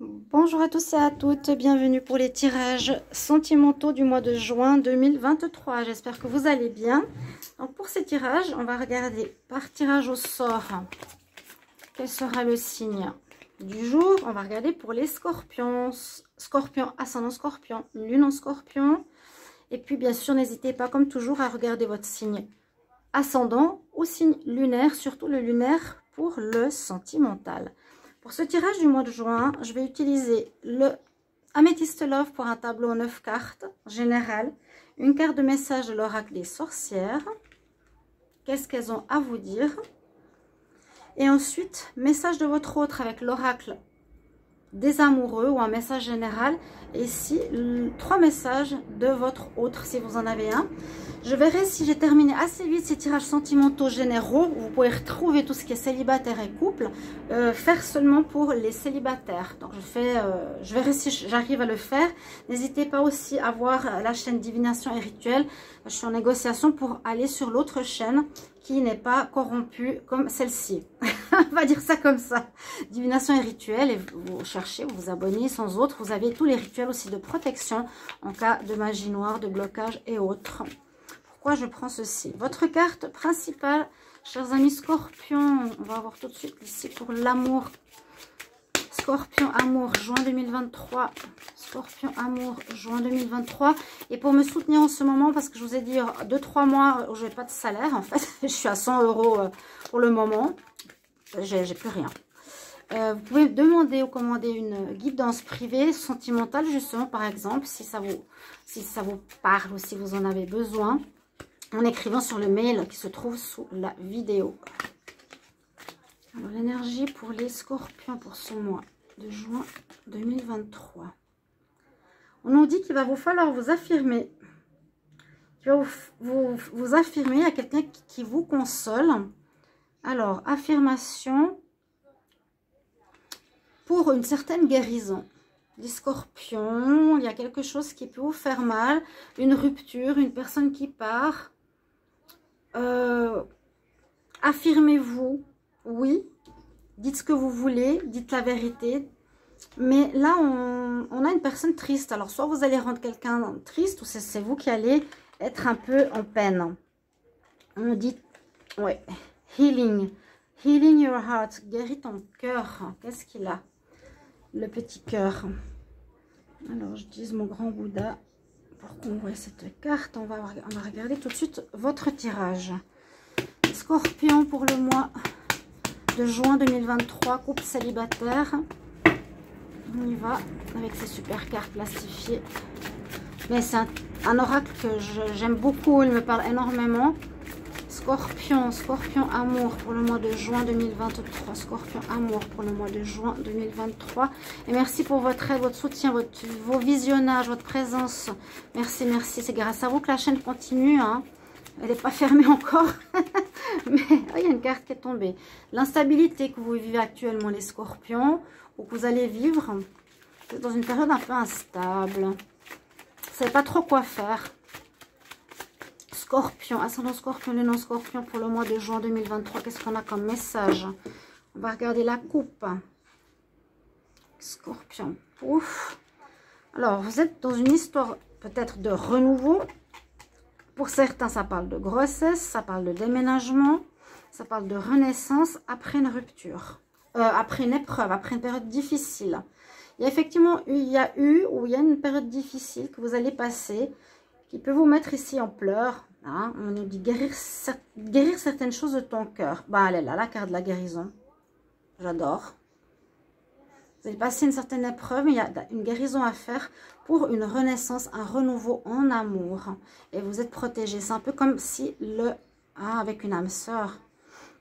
Bonjour à tous et à toutes, bienvenue pour les tirages sentimentaux du mois de juin 2023. J'espère que vous allez bien. Donc pour ces tirages, on va regarder par tirage au sort quel sera le signe du jour. On va regarder pour les scorpions, scorpion, ascendant scorpion, lune en scorpion. Et puis bien sûr, n'hésitez pas comme toujours à regarder votre signe ascendant ou signe lunaire, surtout le lunaire pour le sentimental. Pour ce tirage du mois de juin, je vais utiliser le Amethyst Love pour un tableau en 9 cartes général, une carte de message de l'oracle des sorcières. Qu'est-ce qu'elles ont à vous dire? Et ensuite, message de votre autre avec l'oracle des amoureux ou un message général. Et ici, 3 messages de votre autre si vous en avez un. Je verrai si j'ai terminé assez vite ces tirages sentimentaux généraux. Vous pouvez retrouver tout ce qui est célibataire et couple. Faire seulement pour les célibataires. Donc je verrai si j'arrive à le faire. N'hésitez pas aussi à voir la chaîne Divination et Rituel. Je suis en négociation pour aller sur l'autre chaîne qui n'est pas corrompue comme celle-ci. On va dire ça comme ça. Divination et Rituel. Et vous cherchez, vous vous abonnez sans autre. Vous avez tous les rituels aussi de protection en cas de magie noire, de blocage et autres. Pourquoi je prends ceci? Votre carte principale, chers amis scorpions, on va voir tout de suite ici pour l'amour. Scorpion amour, juin 2023. Scorpion amour, juin 2023. Et pour me soutenir en ce moment, parce que je vous ai dit 2-3 mois où je n'ai pas de salaire, en fait, je suis à 100 € pour le moment. J'ai plus rien. Vous pouvez demander ou commander une guidance privée sentimentale, justement, par exemple, si ça vous parle ou si vous en avez besoin, en écrivant sur le mail qui se trouve sous la vidéo. Alors, l'énergie pour les scorpions pour ce mois de juin 2023. On nous dit qu'il va vous falloir vous affirmer. Il va vous affirmer à quelqu'un qui vous console. Alors, affirmation pour une certaine guérison. Les scorpions, il y a quelque chose qui peut vous faire mal, une rupture, une personne qui part. Affirmez-vous, oui, dites ce que vous voulez, dites la vérité. Mais là, on a une personne triste. Alors, soit vous allez rendre quelqu'un triste, ou c'est vous qui allez être un peu en peine. On dit, ouais, healing. Healing your heart. Guéris ton cœur. Qu'est-ce qu'il a? Le petit cœur. Alors, j'utilise mon grand Bouddha pour qu'on voit cette carte. On va regarder tout de suite votre tirage. Scorpion pour le mois de juin 2023. Couple célibataire. On y va avec ces super cartes plastifiées. Mais c'est un oracle que j'aime beaucoup. Il me parle énormément. Scorpion, Scorpion amour pour le mois de juin 2023. Scorpion amour pour le mois de juin 2023. Et merci pour votre aide, votre soutien, vos visionnages, votre présence. Merci, merci. C'est grâce à vous que la chaîne continue. Hein. Elle n'est pas fermée encore. Mais oh, il y a une carte qui est tombée. L'instabilité que vous vivez actuellement, les scorpions, ou que vous allez vivre, vous êtes dans une période un peu instable. Vous ne savez pas trop quoi faire. Scorpion, ascendant scorpion, lune en scorpion pour le mois de juin 2023. Qu'est-ce qu'on a comme message? On va regarder la coupe. Scorpion. Ouf. Alors, vous êtes dans une histoire peut-être de renouveau. Pour certains, ça parle de grossesse, ça parle de déménagement, ça parle de renaissance après une rupture. Après une épreuve, après une période difficile. Il y a effectivement il y a une période difficile que vous allez passer, qui peut vous mettre ici en pleurs. Hein. On nous dit guérir certaines choses de ton cœur. Bah, elle est là, la carte de la guérison. J'adore. Vous allez passer une certaine épreuve, mais il y a une guérison à faire pour une renaissance, un renouveau en amour. Et vous êtes protégé. C'est un peu comme si avec une âme sœur.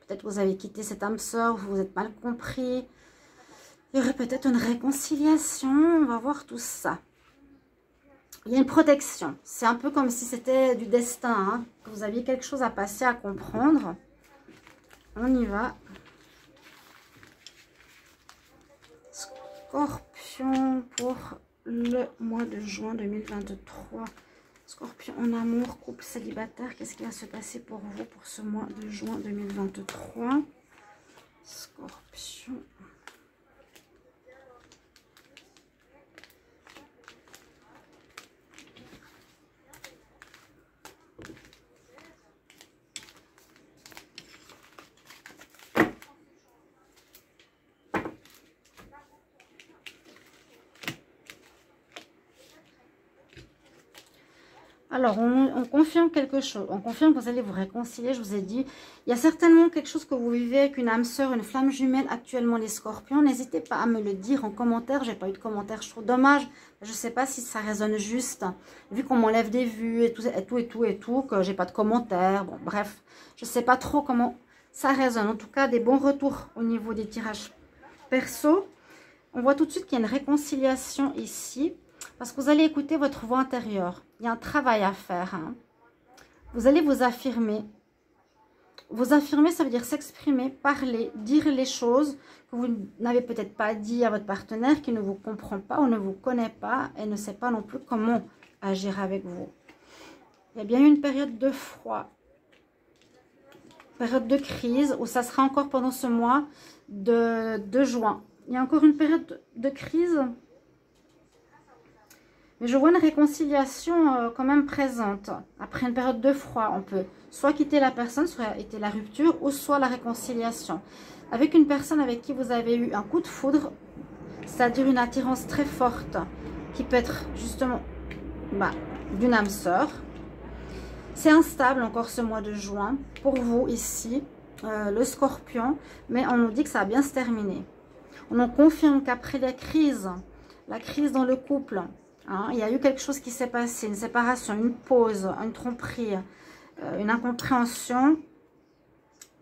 Peut-être que vous avez quitté cette âme sœur, vous vous êtes mal compris. Il y aurait peut-être une réconciliation. On va voir tout ça. Il y a une protection. C'est un peu comme si c'était du destin. Hein, que vous aviez quelque chose à passer, à comprendre. On y va. Scorpion pour le mois de juin 2023. Scorpion en amour, couple célibataire. Qu'est-ce qui va se passer pour vous pour ce mois de juin 2023? Scorpion. Alors, on confirme quelque chose. On confirme que vous allez vous réconcilier. Je vous ai dit, il y a certainement quelque chose que vous vivez avec une âme sœur, une flamme jumelle actuellement, les scorpions. N'hésitez pas à me le dire en commentaire. J'ai pas eu de commentaire, je trouve dommage. Je ne sais pas si ça résonne juste. Vu qu'on m'enlève des vues et tout, que j'ai pas de commentaires. Bon, bref, je sais pas trop comment ça résonne. En tout cas, des bons retours au niveau des tirages perso. On voit tout de suite qu'il y a une réconciliation ici. Parce que vous allez écouter votre voix intérieure. Il y a un travail à faire. Hein. Vous allez vous affirmer. Vous affirmer, ça veut dire s'exprimer, parler, dire les choses que vous n'avez peut-être pas dit à votre partenaire, qui ne vous comprend pas ou ne vous connaît pas et ne sait pas non plus comment agir avec vous. Il y a bien eu une période de froid, période de crise, où ça sera encore pendant ce mois de juin. Il y a encore une période de crise. Mais je vois une réconciliation quand même présente. Après une période de froid, on peut soit quitter la personne, soit quitter la rupture, ou soit la réconciliation. Avec une personne avec qui vous avez eu un coup de foudre, c'est-à-dire une attirance très forte, qui peut être justement d'une âme sœur. C'est instable encore ce mois de juin, pour vous ici, le scorpion, mais on nous dit que ça va bien se terminer. On nous confirme qu'après la crise dans le couple, hein, il y a eu quelque chose qui s'est passé, une séparation, une pause, une tromperie, une incompréhension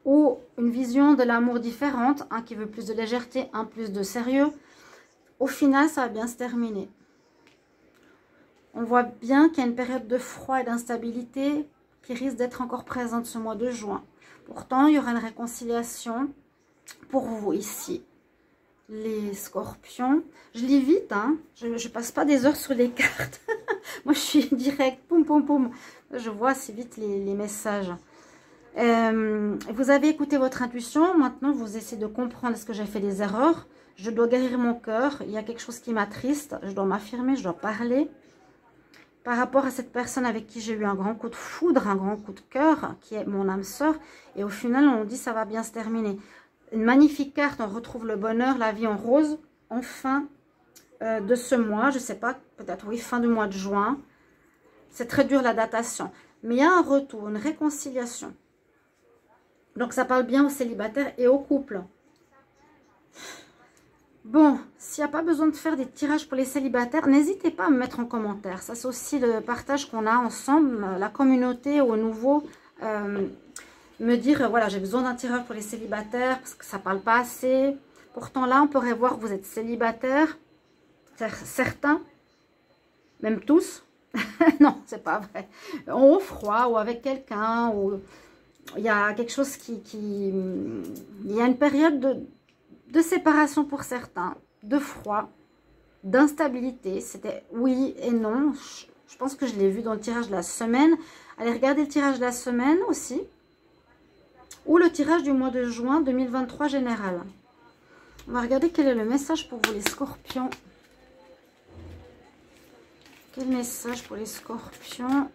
ou une vision de l'amour différente, un qui veut plus de légèreté, un plus de sérieux. Au final, ça va bien se terminer. On voit bien qu'il y a une période de froid et d'instabilité qui risque d'être encore présente ce mois de juin. Pourtant, il y aura une réconciliation pour vous ici. Les scorpions, je lis vite, hein. Je passe pas des heures sur les cartes. Moi, je suis direct, poum, poum, poum. Je vois assez vite les messages. Vous avez écouté votre intuition. Maintenant, vous essayez de comprendre, est-ce que j'ai fait des erreurs? Je dois guérir mon cœur. Il y a quelque chose qui m'attriste. Je dois m'affirmer, je dois parler. Par rapport à cette personne avec qui j'ai eu un grand coup de foudre, un grand coup de cœur, qui est mon âme sœur. Et au final, on dit ça va bien se terminer. Une magnifique carte, on retrouve le bonheur, la vie en rose, en fin de ce mois. Je ne sais pas, peut-être oui, fin du mois de juin. C'est très dur la datation. Mais il y a un retour, une réconciliation. Donc ça parle bien aux célibataires et aux couples. Bon, s'il n'y a pas besoin de faire des tirages pour les célibataires, n'hésitez pas à me mettre en commentaire. Ça, c'est aussi le partage qu'on a ensemble, la communauté au nouveau. Me dire, voilà, j'ai besoin d'un tirage pour les célibataires parce que ça ne parle pas assez. Pourtant, là, on pourrait voir que vous êtes célibataire. Certains, même tous. Non, c'est pas vrai. Au froid ou avec quelqu'un. Ou il y a quelque chose il y a une période de séparation pour certains, de froid, d'instabilité. C'était oui et non. Je pense que je l'ai vu dans le tirage de la semaine. Allez regarder le tirage de la semaine aussi. Ou le tirage du mois de juin 2023 général. On va regarder quel est le message pour vous les scorpions. Quel message pour les scorpions?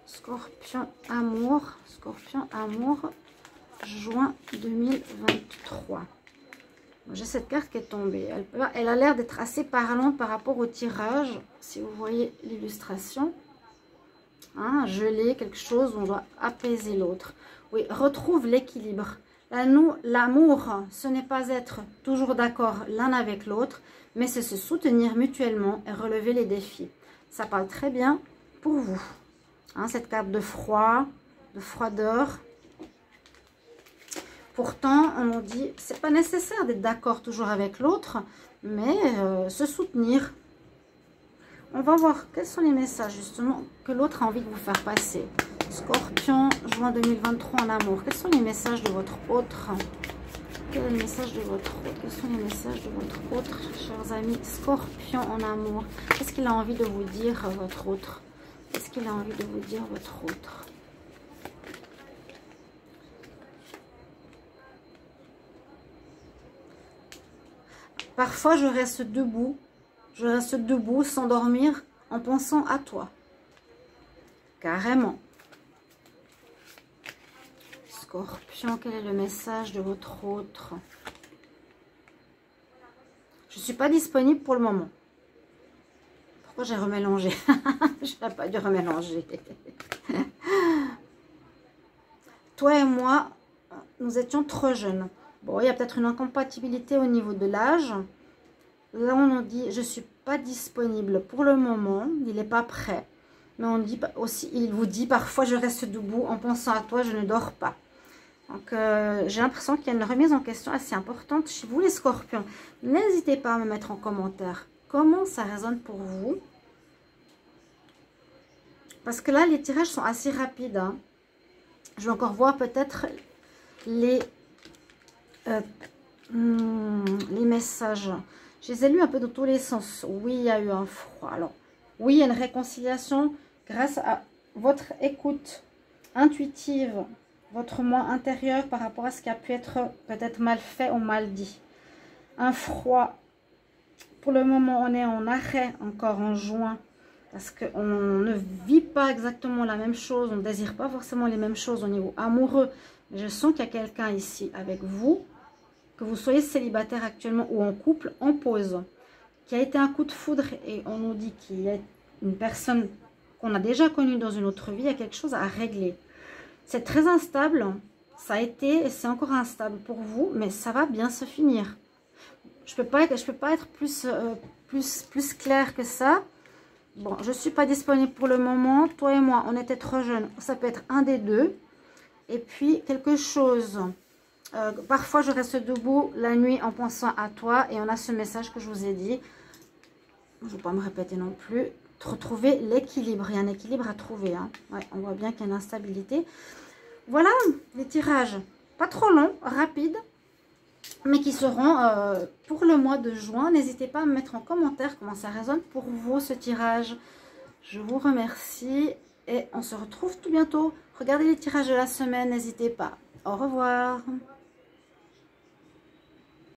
Scorpion amour. Scorpion amour. Juin 2023. J'ai cette carte qui est tombée. Elle a l'air d'être assez parlante par rapport au tirage. Si vous voyez l'illustration. Hein, geler quelque chose où on doit apaiser l'autre. Oui, retrouve l'équilibre. L'amour, ce n'est pas être toujours d'accord l'un avec l'autre, mais c'est se soutenir mutuellement et relever les défis. Ça parle très bien pour vous. Hein, cette carte de froid, de froideur. Pourtant, on nous dit, c'est pas nécessaire d'être d'accord toujours avec l'autre, mais se soutenir. On va voir quels sont les messages justement que l'autre a envie de vous faire passer. Scorpion, juin 2023 en amour. Quels sont les messages de votre autre? Quel est le message de votre autre? Quels sont les messages de votre autre, chers amis? Scorpion en amour. Qu'est-ce qu'il a envie de vous dire, votre autre? Qu'est-ce qu'il a envie de vous dire, votre autre? Parfois, je reste debout. Je reste debout sans dormir en pensant à toi. Carrément. Scorpion, quel est le message de votre autre? Je ne suis pas disponible pour le moment. Pourquoi j'ai remélangé? Je n'ai pas dû remélanger. Toi et moi, nous étions trop jeunes. Bon, il y a peut-être une incompatibilité au niveau de l'âge. Là, on nous dit, je ne suis pas disponible pour le moment. Il n'est pas prêt. Mais on dit aussi, il vous dit, parfois je reste debout en pensant à toi, je ne dors pas. Donc, j'ai l'impression qu'il y a une remise en question assez importante chez vous, les scorpions. N'hésitez pas à me mettre en commentaire comment ça résonne pour vous. Parce que là, les tirages sont assez rapides. Hein. Je vais encore voir peut-être les messages. Je les ai lus un peu dans tous les sens. Oui, il y a eu un froid. Alors, oui, il y a une réconciliation grâce à votre écoute intuitive, votre moi intérieur par rapport à ce qui a pu être peut-être mal fait ou mal dit. Un froid. Pour le moment, on est en arrêt encore en juin. Parce qu'on ne vit pas exactement la même chose. On ne désire pas forcément les mêmes choses au niveau amoureux. Mais je sens qu'il y a quelqu'un ici avec vous. Que vous soyez célibataire actuellement ou en couple, en pause. Qui a été un coup de foudre. Et on nous dit qu'il y a une personne qu'on a déjà connue dans une autre vie. Il y a quelque chose à régler. C'est très instable. Ça a été et c'est encore instable pour vous. Mais ça va bien se finir. Je peux pas être plus claire que ça. Bon, je ne suis pas disponible pour le moment. Toi et moi, on était trop jeunes. Ça peut être un des deux. Et puis, quelque chose. Parfois, je reste debout la nuit en pensant à toi. Et on a ce message que je vous ai dit. Je ne vais pas me répéter non plus. Retrouver l'équilibre. Il y a un équilibre à trouver. Hein. Ouais, on voit bien qu'il y a une instabilité. Voilà les tirages. Pas trop longs, rapides. Mais qui seront pour le mois de juin. N'hésitez pas à me mettre en commentaire comment ça résonne pour vous ce tirage. Je vous remercie et on se retrouve tout bientôt. Regardez les tirages de la semaine, n'hésitez pas. Au revoir.